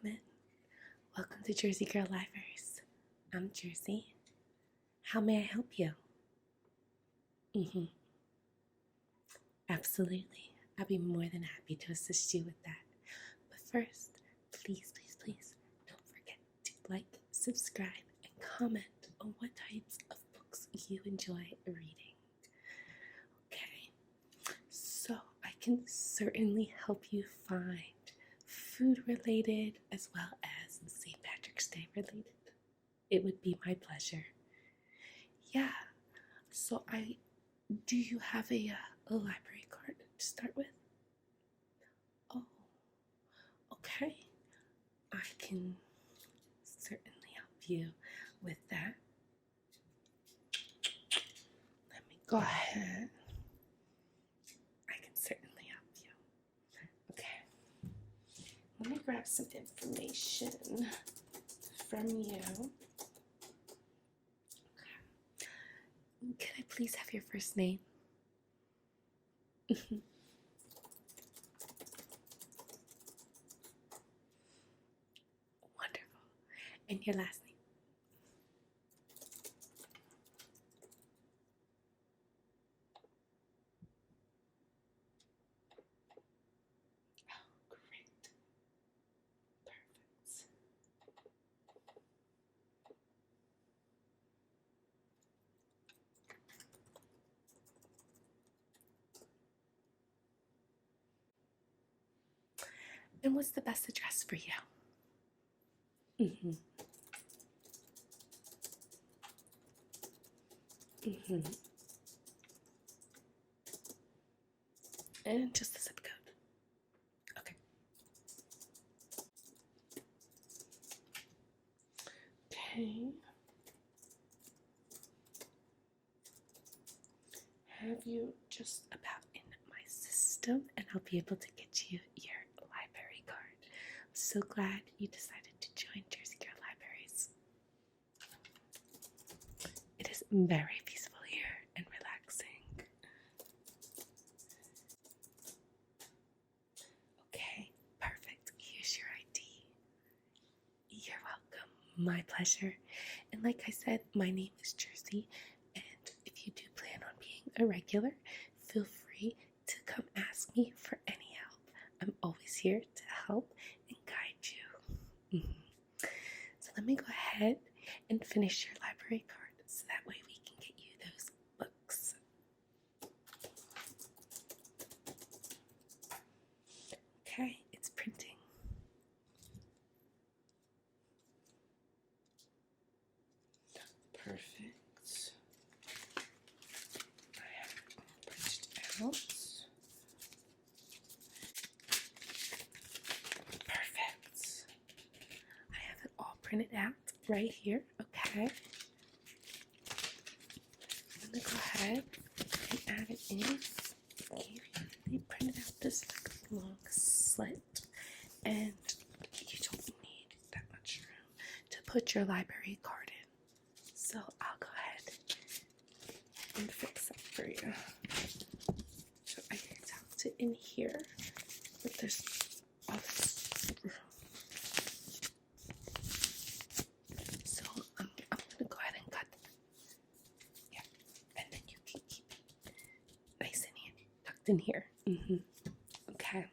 Welcome in. Welcome to Jersey Girl Libraries. I'm Jersey. How may I help you? Absolutely. I'll be more than happy to assist you with that. But first, please don't forget to like, subscribe, and comment on what types of books you enjoy reading. Okay, so I can certainly help you find food related as well as St. Patrick's Day related. It would be my pleasure. Yeah, so do you have a library card to start with? Oh, okay. I can certainly help you with that. Let me go ahead. I can certainly help you. Okay. Let me grab some information from you. Okay. Can I please have your first name? Wonderful. And your last name? Oh, great. Perfect. And what's the best address for you? And just the zip code. Okay. Okay. Have you just about in my system, and I'll be able to get you your library card. I'm so glad you decided to join Jersey Girl Libraries. It is very peaceful here and relaxing. Okay, perfect. Here's your ID. You're welcome. My pleasure. And like I said, my name is Jersey, and if you do plan on being a regular, feel free to come ask me for any help. I'm always here to help and guide you. So let me go ahead and finish your library card so that way we can get you those books. Okay, it's printing. Perfect. I have it all printed out. Perfect. I have it all printed out right here. Okay. I'm gonna go ahead and add it in. They printed out this long slit, and you don't need that much room to put your library card in. So I'll go ahead and fix that for you. So I can tuck it in here, but there's all this room. So I'm gonna go ahead and cut. Yeah, and then you can keep it nice and handy, tucked in here. Okay.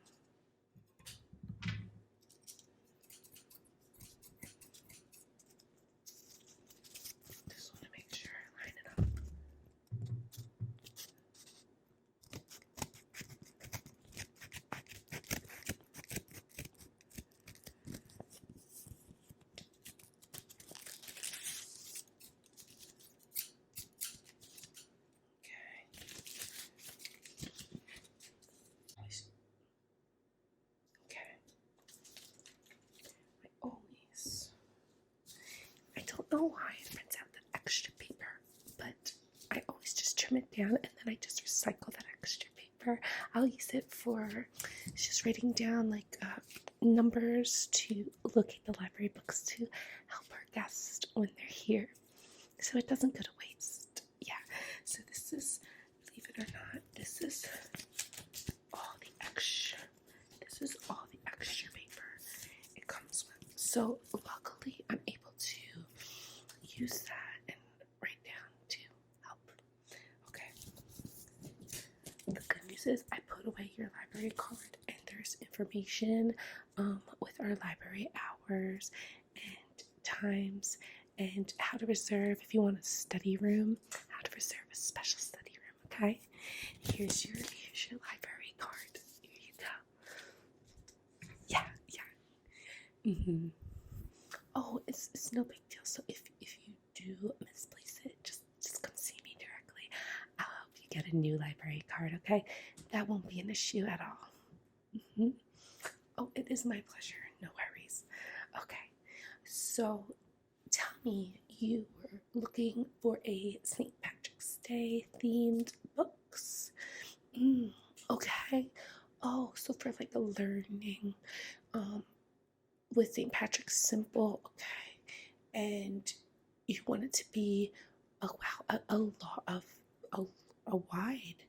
Just want to make sure I line it up. I don't know why it prints out that extra paper, but I always just trim it down and then I just recycle that extra paper. I'll use it for just writing down like numbers to locate the library books to help our guests when they're here, so it doesn't go to waste. Yeah, so this is, believe it or not, this is all the extra paper it comes with. So luckily I'm able to use that and write down to help. Okay. The good news is I put away your library card and there's information with our library hours and times and how to reserve if you want a study room, how to reserve a special study room, okay? Here's your library card. Here you go. Yeah. Oh, it's no big deal. So if you do misplace it, just come see me directly. I'll help you get a new library card, okay? That won't be an issue at all. Oh, it is my pleasure. No worries. Okay, so tell me, you were looking for a St. Patrick's Day themed books. Okay. Oh, so for like a learning, with St. Patrick's Simple, okay, and you want it to be a lot of a wide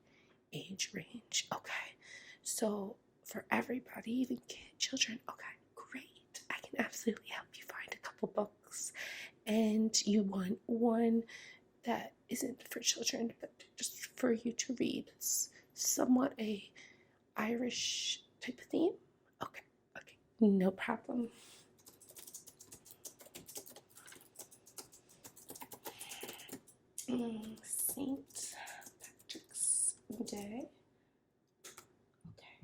age range, okay. So for everybody, even children, okay, great. I can absolutely help you find a couple books, and you want one that isn't for children, but just for you to read. It's somewhat a Irish type of theme. Okay, no problem. St. Patrick's Day. Okay.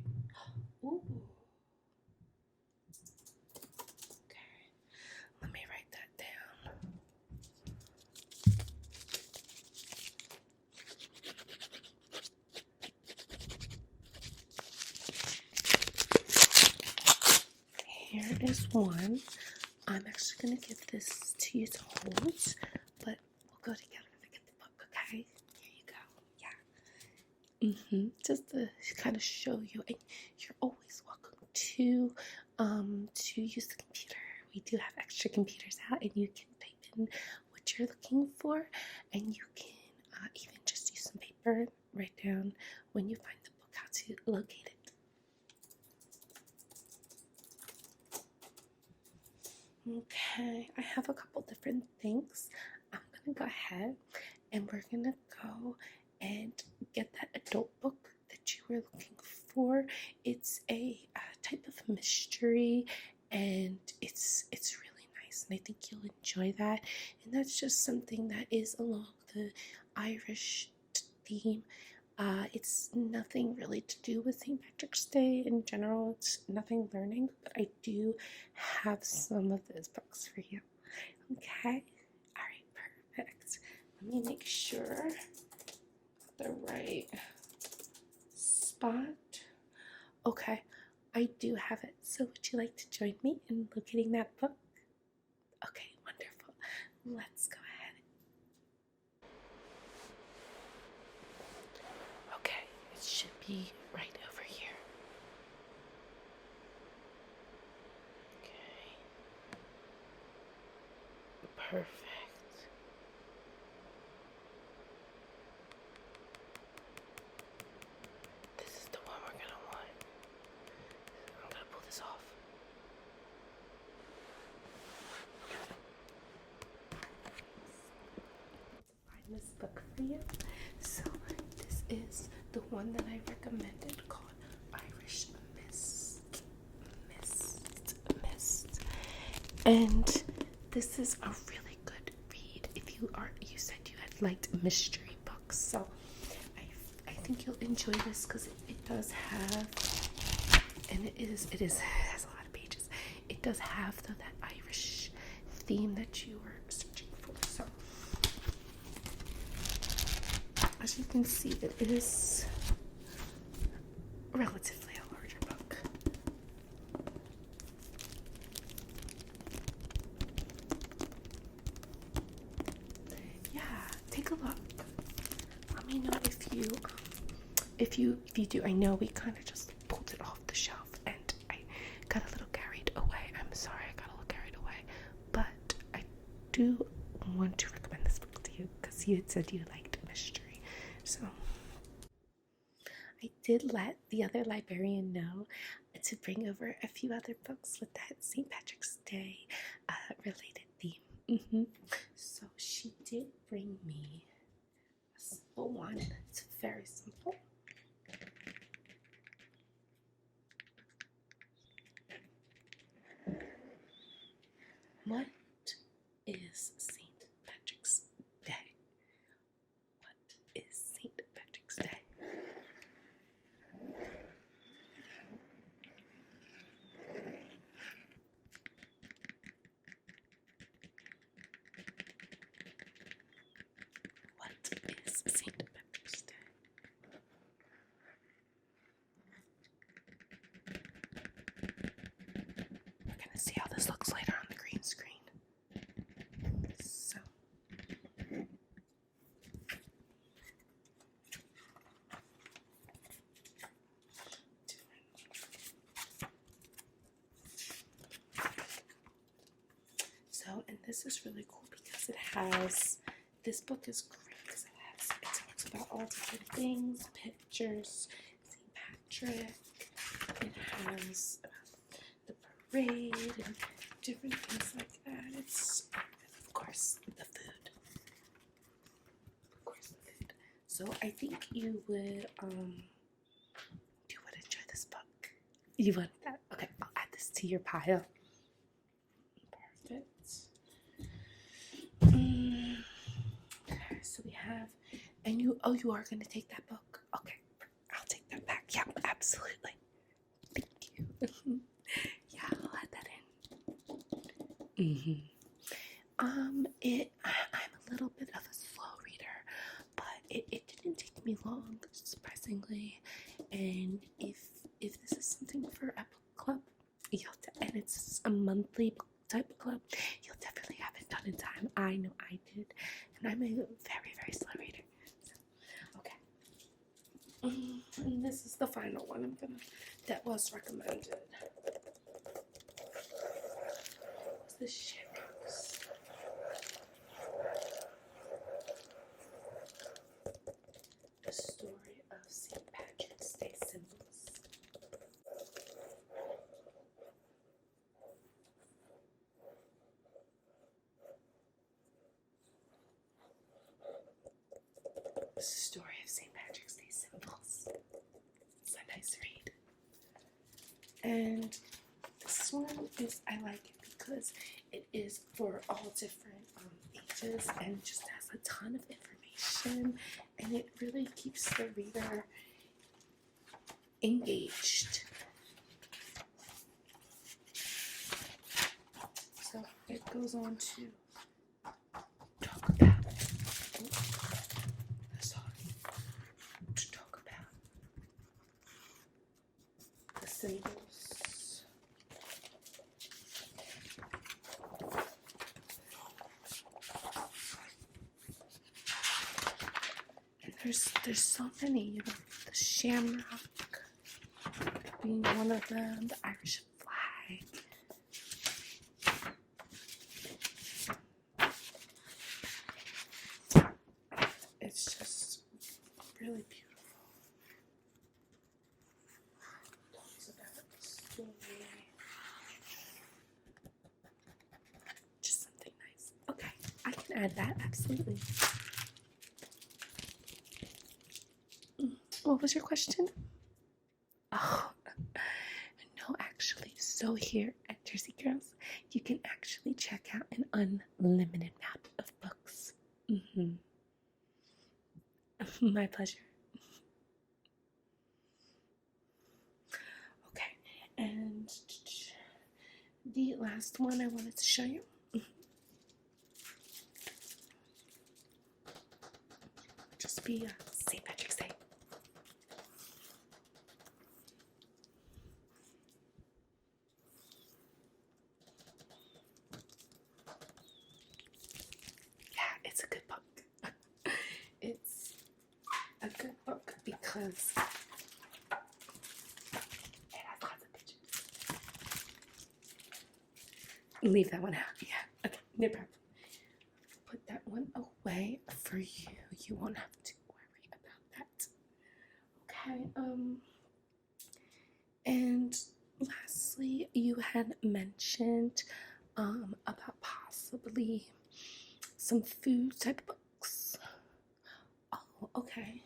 Ooh. Okay. Let me write that down. Here is one. I'm actually going to give this to you to hold, but we'll go together to get the book, okay? Here you go. Yeah. Just to kind of show you, and you're always welcome to use the computer. We do have extra computers out, and you can type in what you're looking for, and you can even just use some paper, write down when you find the book how to locate it. Okay, I have a couple different things. I'm gonna go ahead and we're gonna go and get that adult book that you were looking for. It's a type of mystery, and it's really nice, and I think you'll enjoy that. And that's just something that is along the Irish theme. It's nothing really to do with St. Patrick's Day in general. It's nothing learning, but I do have some of those books for you. Okay? Alright, perfect. Let me make sure the right spot. Okay, I do have it. So would you like to join me in locating that book? Okay, wonderful. Let's go ahead. Okay, it should be right over here. Okay. Perfect. This is the one we're gonna want. I'm gonna pull this off. Find this book for you. So this is the one that I recommended called Irish Mist. And this is a really good read if you said you had liked mystery books. So I think you'll enjoy this because it does have, and it has a lot of pages. It does have that Irish theme that you were searching for. So as you can see, it is relatively a larger book. Yeah, take a look. Let me know if you do. I know we kind of just pulled it off the shelf, and I got a little carried away. I'm sorry, I got a little carried away, but I do want to recommend this book to you because you had said you liked mystery. So I did let the other librarian know to bring over a few other books with that St. Patrick's Day related theme. So she did bring me a simple one. It's very simple. What is St. Patrick's Day? What is St. Patrick's Day? What is St. Patrick's Day? We're gonna see how this looks later on the green screen. So, and this is really cool because it has, this book is great because it talks about all different things, pictures, St. Patrick, it has the parade and different things like that. It's, of course, the food. So I think you would enjoy this book. You want that? Okay, I'll add this to your pile. Perfect. Okay, so we have, and you are going to take that book? Okay, I'll take that back. Yeah, absolutely. Thank you. Yeah, I'll add that in. I'm a little bit of a slow reader, but it didn't take me long, surprisingly. And if this is something for a book club, and it's a monthly type of club, you'll definitely have it done in time. I know I did, and I'm a very, very slow reader. So, okay. And this is the final one that was recommended. What's this shit? The story of St. Patrick's Day symbols. The story of St. Patrick's Day symbols. It's a nice read. And this one I like it because it is for all different ages and just has a ton of information, and it really keeps the reader engaged. So it goes on to talk about the symbols. And there's so many, the shamrock being one of them, the Irish flag. It's just really beautiful. Talks about the story. Just something nice. Okay, I can add that, absolutely. What was your question? Oh, no, actually. So here at Jersey Girls, you can actually check out an unlimited map of books. My pleasure. Okay, and the last one I wanted to show you. Just be St. Patrick's Day. Yeah, it's a good book. It's a good book because it has lots of pictures. Leave that one out. Yeah, okay, no problem. Put that one away for you. You won't have to worry about that. Okay, and lastly, you had mentioned about possibly some food type books. Oh, okay.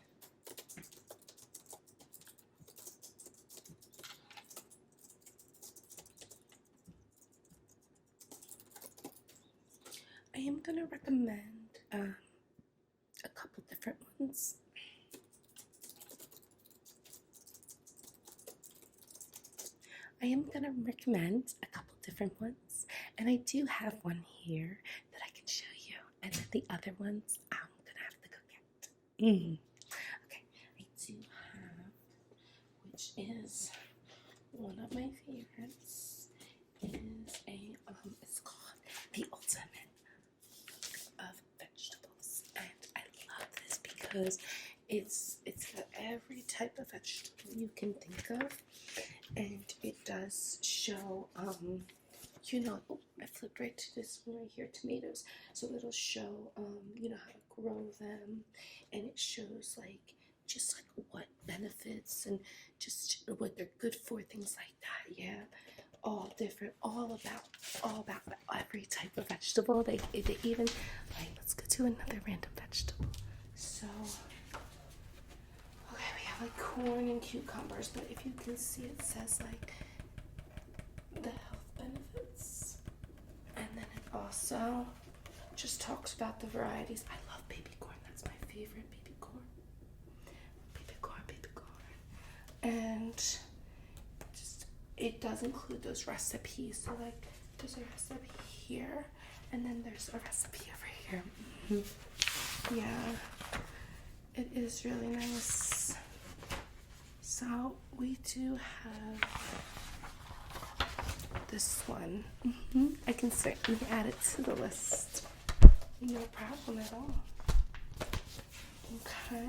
I am gonna recommend a couple different ones. And I do have one here that I can show you, and then the other ones I'm gonna have to go get. Okay, I do have, which is one of my favorites, is it's called the Ultimate of Vegetables, and I love this because it's for every type of vegetable you can think of, and it does show oh, I flipped right to this one right here, tomatoes. So it'll show how to grow them, and it shows just what benefits and just what they're good for, things like that. Yeah, all different, all about every type of vegetable. They even let's go to another random vegetable. So okay, we have corn and cucumbers, but if you can see, it says the health benefits, and then it also just talks about the varieties. I love baby corn. That's my favorite. Baby corn, and just it does include those recipes. So there's a recipe here, and then there's a recipe over here. Yeah, it is really nice. So we do have this one. I can certainly add it to the list. No problem at all. Okay.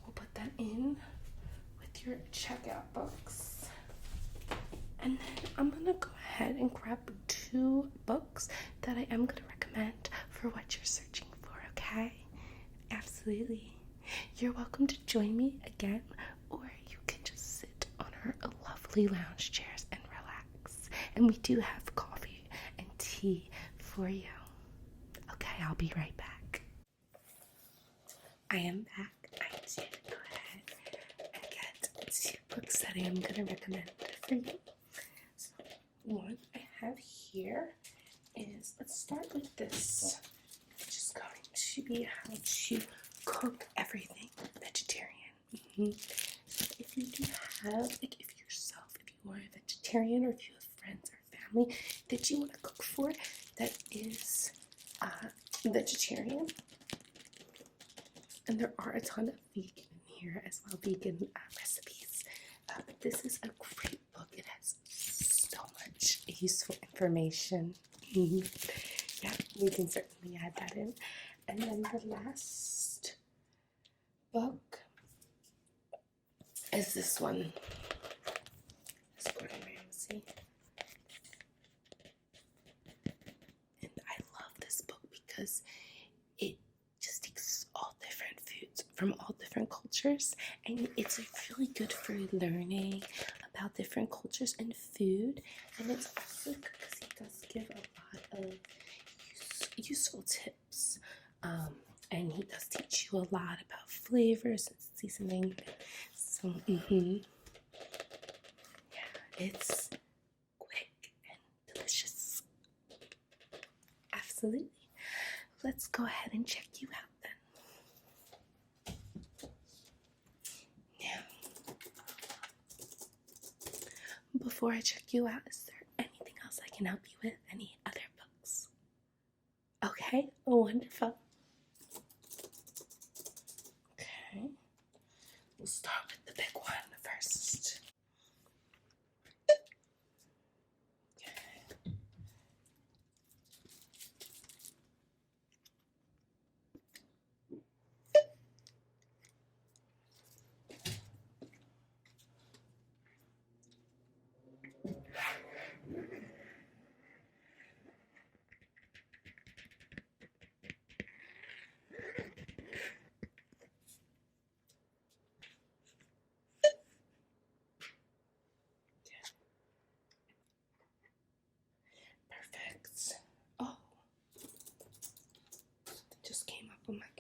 We'll put that in with your checkout books. And then I'm going to go ahead and grab 2 books that I am going to recommend for what you're searching for, okay? Absolutely. You're welcome to join me again, or you can just sit on our lovely lounge chairs and relax. And we do have coffee and tea for you. Okay, I'll be right back. I am back. I did go ahead and get 2 books that I am going to recommend for you. So, one I have here is, let's start with this, which is going to be how to cook everything vegetarian. So if you do have, if you are a vegetarian, or if you have friends or family that you want to cook for that is vegetarian, and there are a ton of vegan in here as well, vegan recipes. But this is a great book. It has so much useful information. Yeah, we can certainly add that in. And then the last book is this one. It's Gordon Ramsay. And I love this book because it just takes all different foods from all different cultures, and it's really good for learning about different cultures and food. And it's also good because he does give a lot of useful tips, and he does teach you a lot about flavors and seasoning. So yeah, it's quick and delicious. Absolutely. Let's go ahead and check you out then. Now, before I check you out, is there anything else I can help you with? Any other books? Okay, wonderful. Okay, we'll start with the big one first.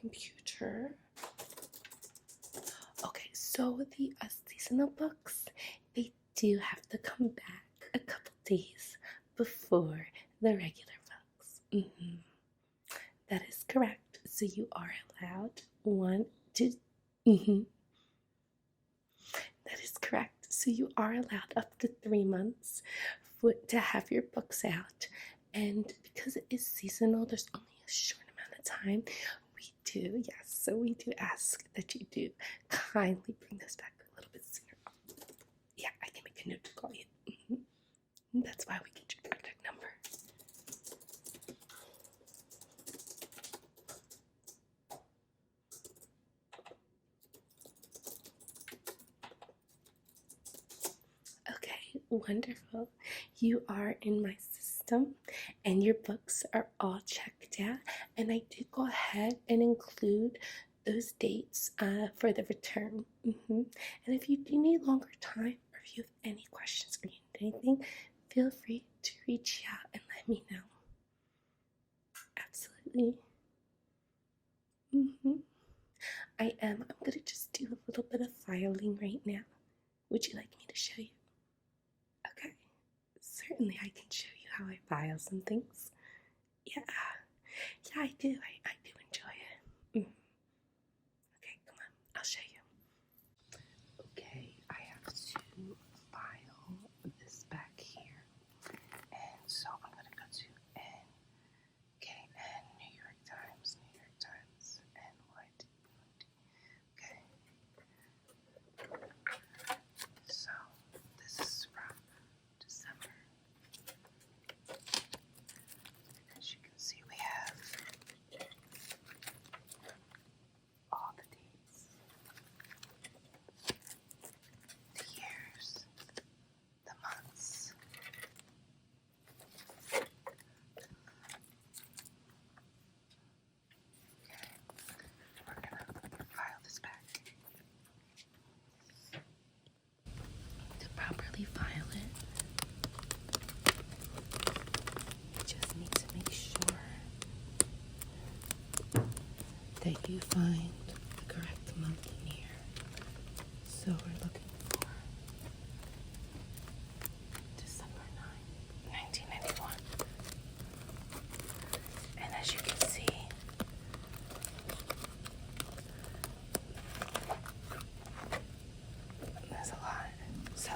computer. Okay, so the seasonal books, they do have to come back a couple days before the regular books. That is correct. So you are allowed That is correct. So you are allowed up to 3 months to have your books out. And because it is seasonal, there's only a short amount of time. So we do ask that you do kindly bring this back a little bit sooner. Yeah, I can make a note to call you. That's why we get your contact number. Okay, wonderful. You are in my system and your books are all checked out. And I did go ahead and include those dates for the return. And if you do need longer time or if you have any questions or you need anything, feel free to reach out and let me know. Absolutely. I'm going to just do a little bit of filing right now. Would you like me to show you? Okay. Certainly I can show you how I file some things. Yeah, I do. I do enjoy it. Okay, come on. I'll show you. Okay, I have to file this back here. And so I'm going to go to NKN, New York Times, NYT. Okay. So this is from December. As you can see, we have all the dates, the years, the months. Okay, we're gonna file this back. To properly file it, you just need to make sure that you find the correct month and year. So we're looking for December 9, 1991. And as you can see, there's a lot. So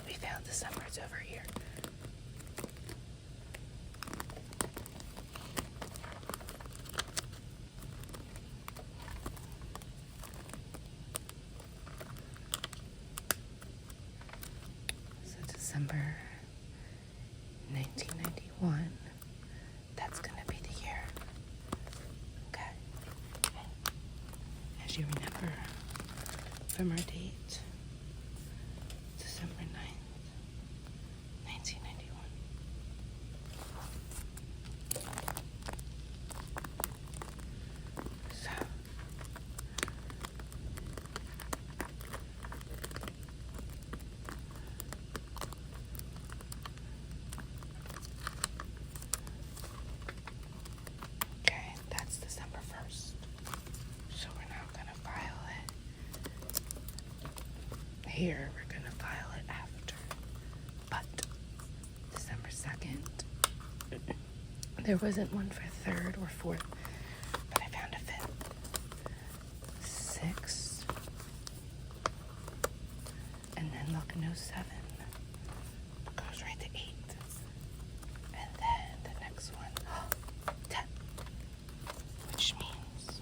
we found December, it's over here. December 1991, that's going to be the year. Okay. As you remember from our date, December 9th, 1991. So, okay, that's December 1st. So we're now going to file it here. We're going to file it after. But December 2nd, there wasn't one for 3rd or 4th, but I found a 5th. 6th, and then look, no 7. Goes right to 8th. And then the next one, 10. Which means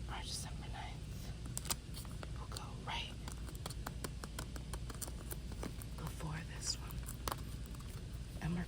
our December 9th will go right before this one. And we're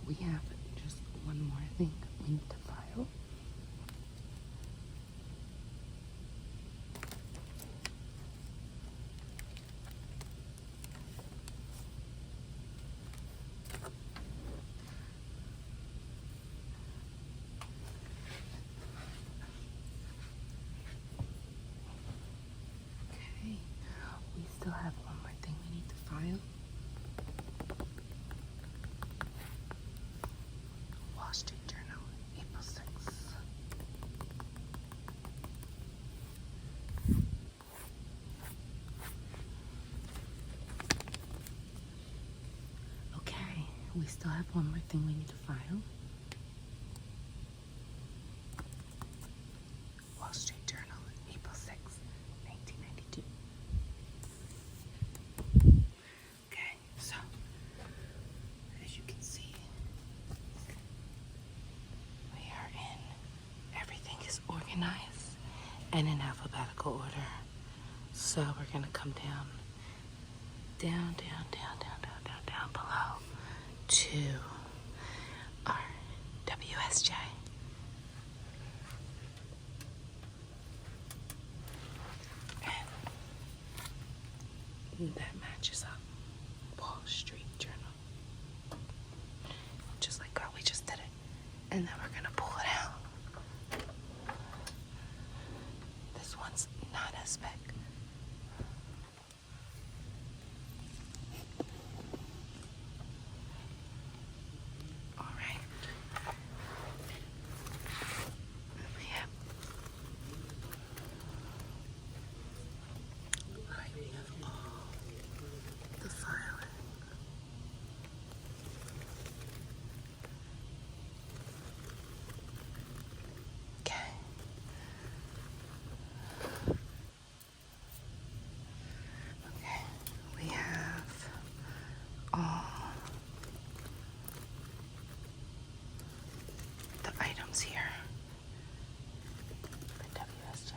we have just one more thing we need to file. Okay, we still have one more thing we need to file. Wall Street Journal, April 6th. Okay, we still have one more thing we need to file. Wall Street Journal, April 6th, 1992. Okay, so as you can see, we are in, everything is organized and in alphabetical order. So we're gonna come down below to our WSJ. And that matches up. Wall Street Journal. Just like girl, we just did it. And then we're gonna pull it out. This one's not as big. Alright. We have all the filing. Okay. Okay, we have all the items here for WSJ.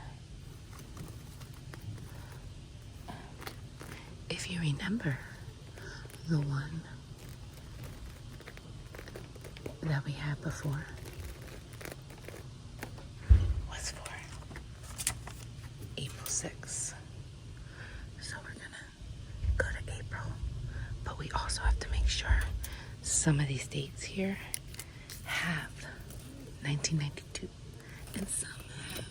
If you remember, the one that we had before was for April 6th. So we're gonna go to April, but we also have to make sure some of these dates here have 1992 and some have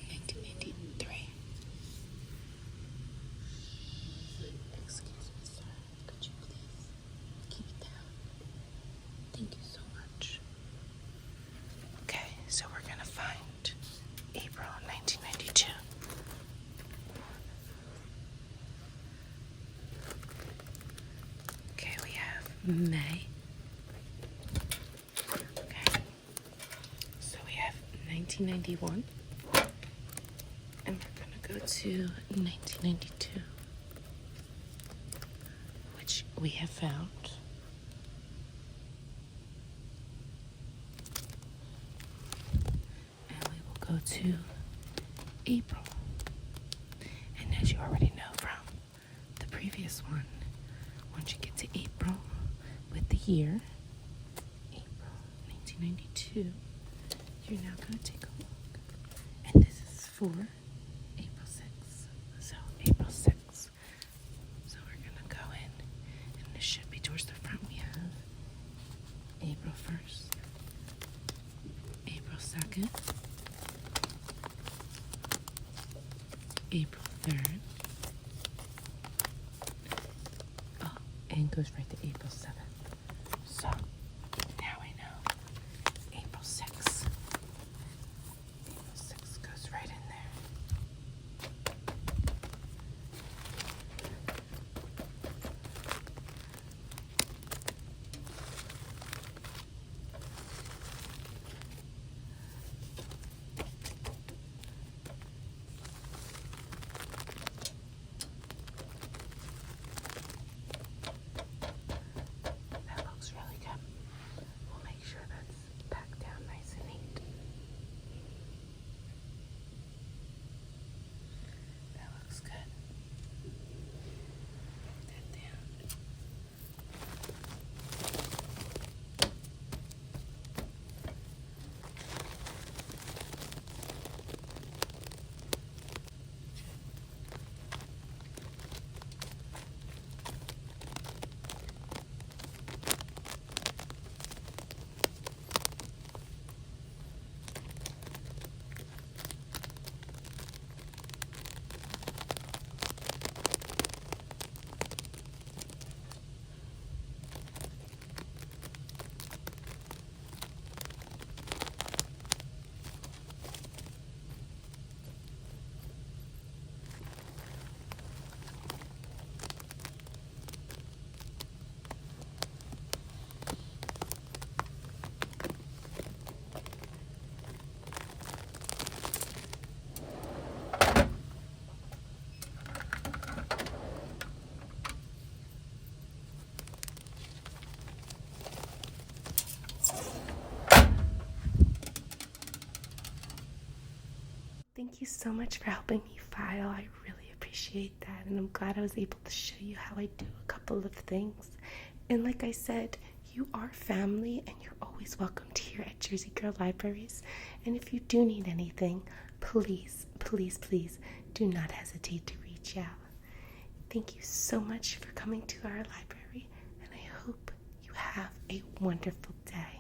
1993. Excuse me, sir. Could you please keep it down? Thank you so much. Okay, so we're gonna find April 1992. Okay, we have May. Okay, so we have 1991, and we're gonna go to 1992, which we have found. And we will go to April. And as you already know from the previous one, once you get to April with the year, April 1992, you're now going to take a look. And this is for April 6th. So April 6th. So we're going to go in, and this should be towards the front. We have April 1st, April 2nd, April 3rd. Oh, and goes right to April 7th. So now we know April 6th. April 6th goes right in there. thank you so much for helping me file. I really appreciate that, and I'm glad I was able to show you how I do a couple of things. And like I said, you are family, and you're always welcome here at Jersey Girl Libraries. And if you do need anything, please, please, please do not hesitate to reach out. Thank you so much for coming to our library, and I hope you have a wonderful day.